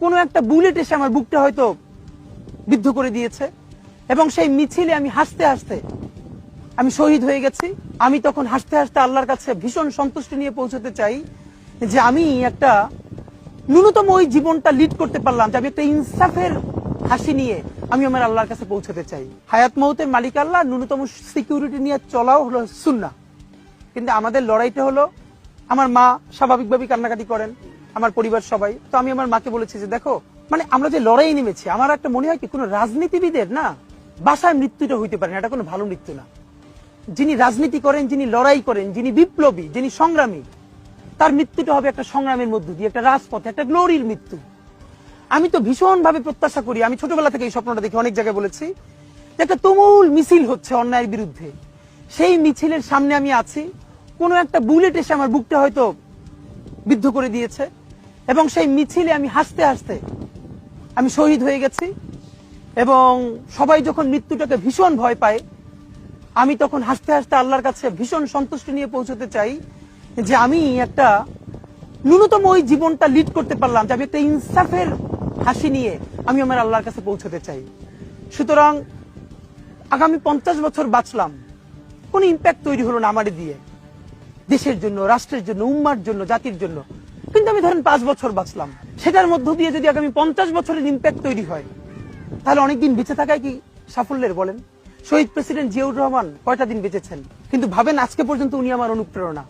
কোনো একটা বুলেট এসে আমার বুকটা হয়তো বিদ্ধ করে দিয়েছে এবং সেই মিছিলে আমি হাসতে হাসতে আমি শহীদ হয়ে গেছি। আমি তখন হাসতে হাসতে আল্লাহর কাছে ভীষণ সন্তুষ্টি নিয়ে পৌঁছতে চাই যে আমি একটা ন্যূনতম ওই জীবনটা লিড করতে পারলাম, যে আমি একটা ইনসাফের হাসি নিয়ে আমি আমার আল্লাহর কাছে পৌঁছতে চাই। হায়াত মৌতের মালিক আল্লাহ, ন্যূনতম সিকিউরিটি নিয়ে চলাও হলো সুন্নাহ। কিন্তু আমাদের লড়াইটা হলো, আমার মা স্বাভাবিকভাবেই কান্নাকাটি করেন, আমার পরিবার সবাই। তো আমি আমার মাকে বলেছি যে দেখো, মানে আমরা যে লড়াই নেমেছি, আমার একটা মনে হয় কি কোনো রাজনীতিবিদের না বাসায় মৃত্যুটা হইতে পারে না, এটা কোনো ভালো মৃত্যু না। যিনি রাজনীতি করেন, যিনি লড়াই করেন, যিনি বিপ্লবী, যিনি সংগ্রামী, তার মৃত্যুটা হবে একটা সংগ্রামের মধ্য দিয়ে, একটা রাজপথে, একটা গ্লোরির মৃত্যু। আমি তো ভীষণ ভাবে প্রত্যাশা করি, আমি ছোটবেলা থেকে এই স্বপ্নটা দেখি, অনেক জায়গায় বলেছি, যে একটা তুমুল মিছিল হচ্ছে অন্যায়ের বিরুদ্ধে। সেই মিছিলের সামনে আমি আছি, কোনো একটা বুলেট এসে আমার বুকটা হয়তো বিদ্ধ করে দিয়েছে এবং সেই মিছিলে আমি হাসতে হাসতে আমি শহীদ হয়ে গেছি। এবং সবাই যখন মৃত্যুটাকে ভীষণ ভয় পায়, আমি তখন হাসতে হাসতে আল্লাহর কাছে ভীষণ সন্তুষ্টি নিয়ে পৌঁছতে চাই যে আমি একটা ন্যূনতম ওই জীবনটা লিড করতে পারলাম, যে আমি একটা ইনসাফের হাসি নিয়ে আমি আমার আল্লাহর কাছে পৌঁছতে চাই। সুতরাং আগামী 50 বছর বাঁচলাম, কোন ইম্প্যাক্ট তৈরি হলো না আমারে দিয়ে, দেশের জন্য, রাষ্ট্রের জন্য, উম্মার জন্য, জাতির জন্য। কিন্তু আমি ধরেন 5 বছর বাঁচলাম, সেটার মধ্য দিয়ে যদি আগামী 50 বছরের ইম্প্যাক্ট তৈরি হয়, তাহলে অনেকদিন বেঁচে থাকায় কি সাফল্যের বলেন? শহীদ প্রেসিডেন্ট জিয়াউর রহমান কয়টা দিন বেঁচেছেন, কিন্তু ভাবেন আজকে পর্যন্ত উনি আমার অনুপ্রেরণা।